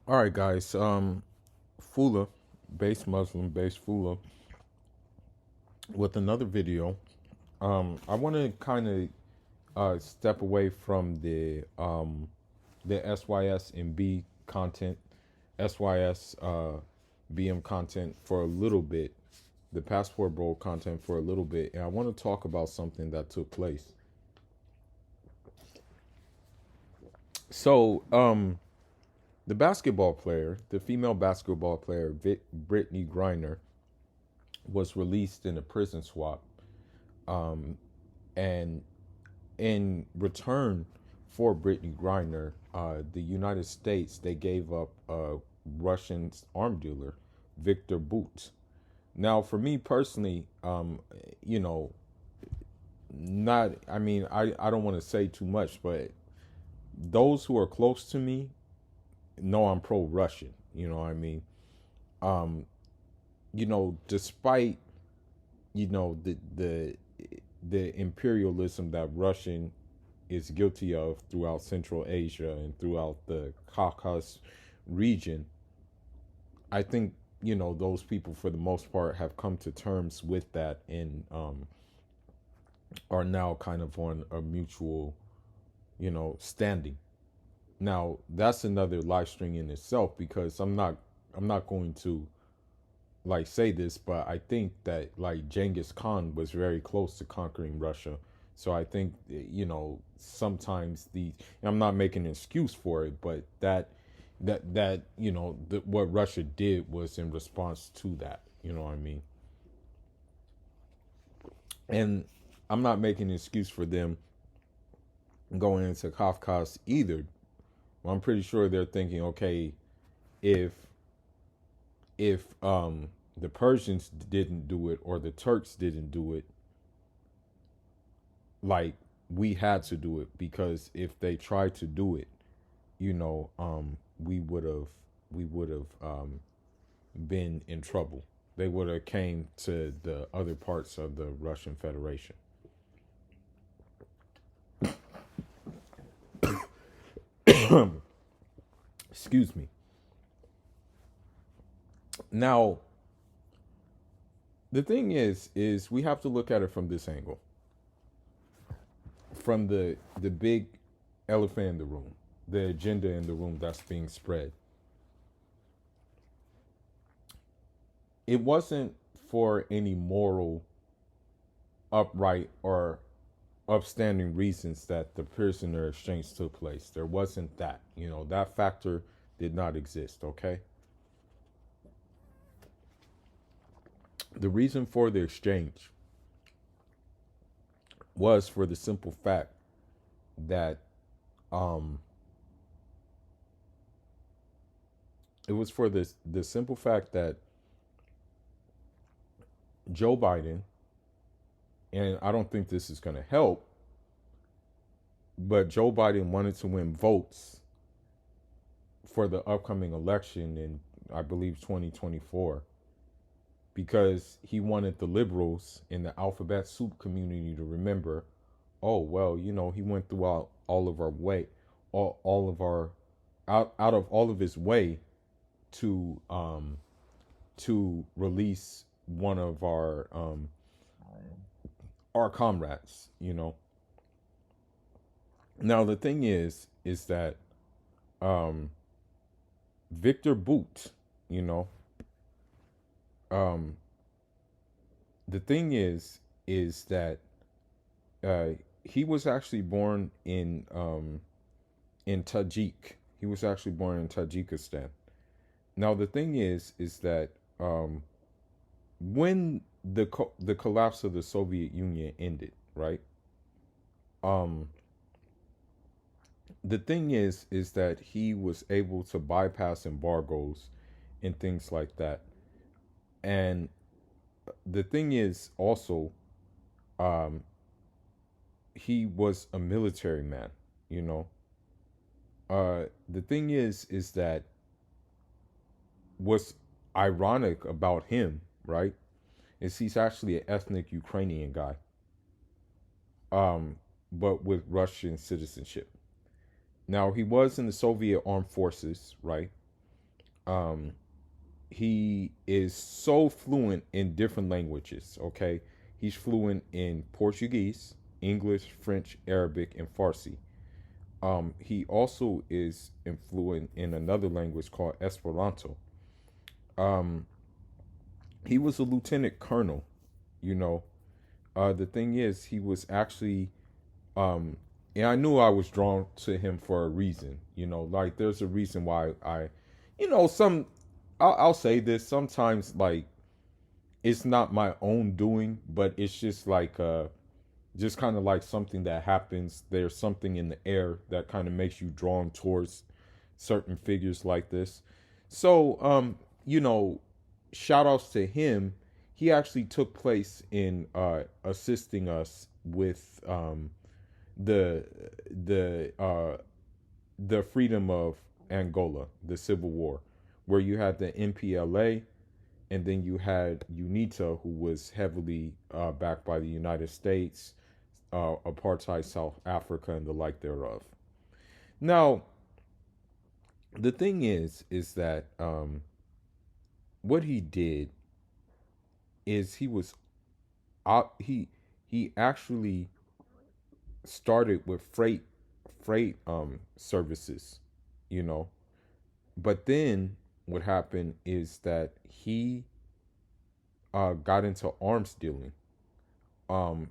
All right, guys. Fula, base Muslim, base Fula, with another video. I want to kind of step away from the SYS and B content, SYS BM content for a little bit, the Passport Bro content for a little bit, and I want to talk about something that took place. So, the basketball player, the female basketball player, Britney Griner, was released in a prison swap. And in return for Britney Griner, the United States, they gave up a Russian arm dealer, Viktor Bout. Now, for me personally, you know, not, I mean, I don't want to say too much, but those who are close to me know I'm pro Russian. You know what I mean? Um, despite the imperialism that Russian is guilty of throughout Central Asia and throughout the Caucasus region, I think those people for the most part have come to terms with that and are now kind of on a mutual standing. Now that's another live stream in itself because I'm not going to like say this, but I think that like Genghis Khan was very close to conquering Russia. So I think sometimes I'm not making an excuse for it, but what Russia did was in response to that. You know what I mean? And I'm not making an excuse for them going into Kafkas either. I'm pretty sure they're thinking, okay, if if the Persians didn't do it or the Turks didn't do it, like we had to do it because if they tried to do it, we would have been in trouble. They would have came to the other parts of the Russian Federation. Excuse me. Now, the thing is we have to look at it from this angle, from the big elephant in the room, the agenda in the room that's being spread. It wasn't for any moral, upright, or upstanding reasons that the prisoner exchange took place. There wasn't that. That factor did not exist, okay? The reason for the exchange was for the simple fact that um it was for the simple fact that Joe Biden, and I don't think this is going to help, but Joe Biden wanted to win votes for the upcoming election in, I believe, 2024 because he wanted the liberals in the alphabet soup community to remember, oh, well, he went throughout all of our way, all of our, out of all of his way to release one of our comrades. Now the thing is that um Viktor Bout, you know, um the thing is that uh he was actually born in Tajik. He was actually born in Tajikistan. Now the thing is that when the collapse of the Soviet Union ended, right? Um, the thing is that he was able to bypass embargoes and things like that. And the thing is also, um, he was a military man. You know, the thing is that what's ironic about him, right, is he's actually an ethnic Ukrainian guy, but with Russian citizenship. Now he was in the Soviet armed forces, right? Um, he is so fluent in different languages. Okay, he's fluent in Portuguese, English, French, Arabic, and Farsi. He also is fluent in another language called Esperanto. Um, he was a lieutenant colonel. You know, the thing is, he was actually, um, and I knew I was drawn to him for a reason. You know, like there's a reason why I, some. I'll say this sometimes, like it's not my own doing, but it's just kind of like something that happens. There's something in the air that kind of makes you drawn towards certain figures like this. So, you know, shout outs to him. He actually took place in assisting us with the the uh, the freedom of Angola, the civil war, where you had the MPLA, and then you had UNITA, who was heavily backed by the United States, apartheid South Africa, and the like thereof. Now, the thing is that what he did is he actually started with freight services, you know. But then what happened is that he got into arms dealing. Um,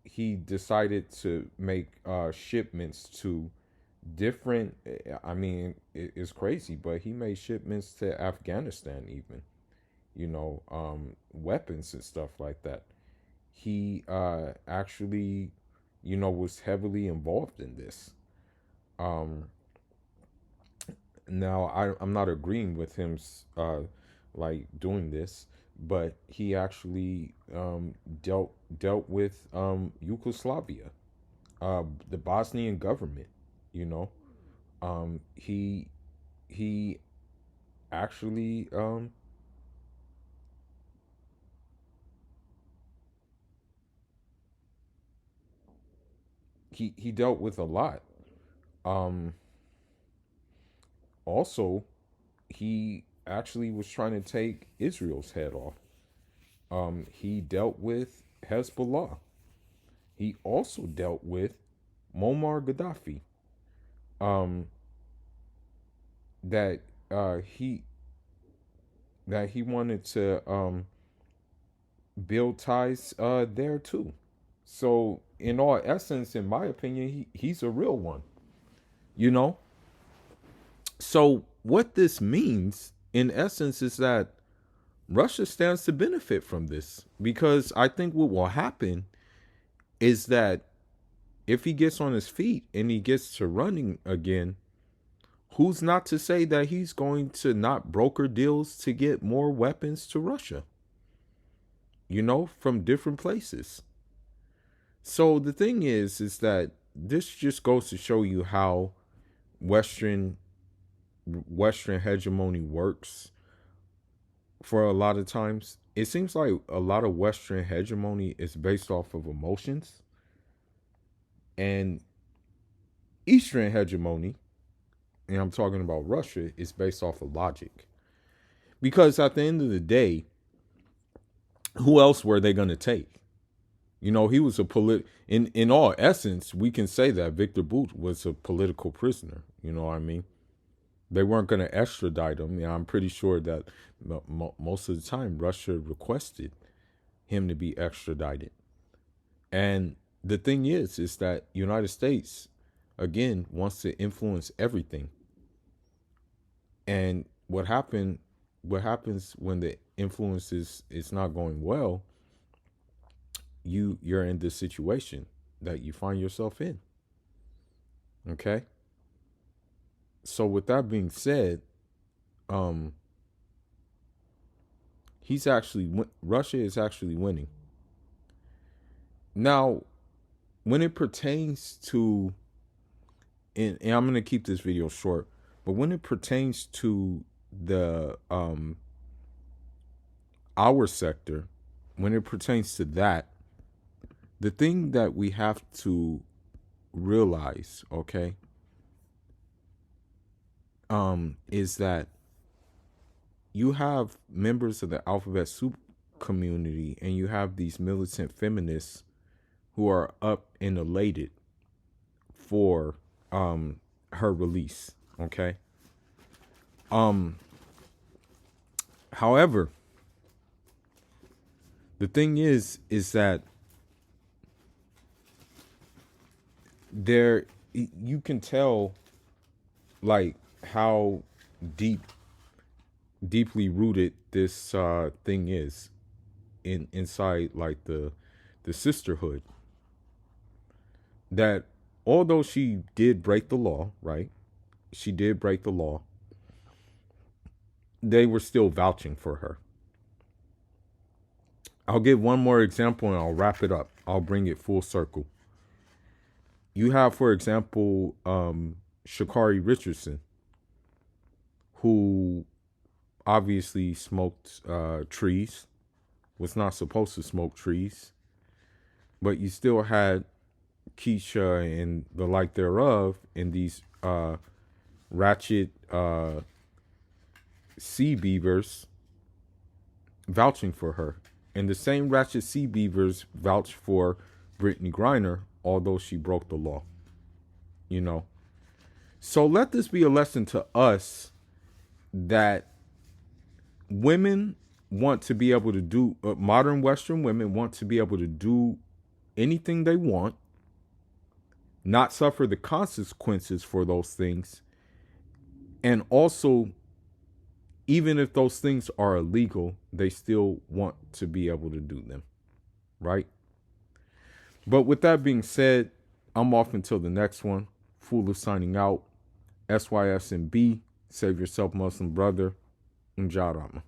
he decided to make shipments to different. I mean, it's crazy, but he made shipments to Afghanistan, even, weapons and stuff like that. He actually, was heavily involved in this. Um, Now, I'm not agreeing with him, like doing this, but he actually dealt with Yugoslavia, the Bosnian government. You know, he actually he dealt with a lot. Um, Also, he actually was trying to take Israel's head off. He dealt with Hezbollah. He also dealt with Muammar Gaddafi. Um, that he wanted to build ties there too. So, in all essence, in my opinion, he's a real one. You know. So, what this means, in essence, is that Russia stands to benefit from this, because I think what will happen is that if he gets on his feet and he gets to running again, who's not to say that he's going to not broker deals to get more weapons to Russia, from different places. So the thing is that this just goes to show you how Western Western hegemony works. For a lot of times, it seems like a lot of Western hegemony is based off of emotions, and Eastern hegemony, and I'm talking about Russia, is based off of logic. Because at the end of the day, who else were they going to take? He was in all essence, we can say that Viktor Bout was a political prisoner. You know what I mean? They weren't going to extradite him. I'm pretty sure that most of the time Russia requested him to be extradited. And the thing is that United States, again, wants to influence everything. And what happens when the influence is not going well, you're in this situation that you find yourself in. Okay? So with that being said, um Russia is actually winning. Now, when it pertains to, and I'm going to keep this video short, but when it pertains to the our sector, when it pertains to that, the thing that we have to realize, okay, is that you have members of the alphabet soup community, and you have these militant feminists who are up and elated for her release. Okay. However, the thing is that there, you can tell like how deeply rooted this thing is inside like the sisterhood, that although she did break the law, right? She did break the law. They were still vouching for her. I'll give one more example and I'll wrap it up. I'll bring it full circle. You have, for example, Sha'Carri Richardson, who obviously smoked trees, was not supposed to smoke trees, but you still had Keisha and the like thereof in these ratchet sea beavers vouching for her. And the same ratchet sea beavers vouched for Britney Griner, although she broke the law. You know? So let this be a lesson to us that women want to be able to do, modern Western women want to be able to do anything they want, not suffer the consequences for those things, and also, even if those things are illegal, they still want to be able to do them, right? But with that being said, I'm off until the next one. Fool is signing out. SYSMB, save yourself, Muslim brother. Njadama.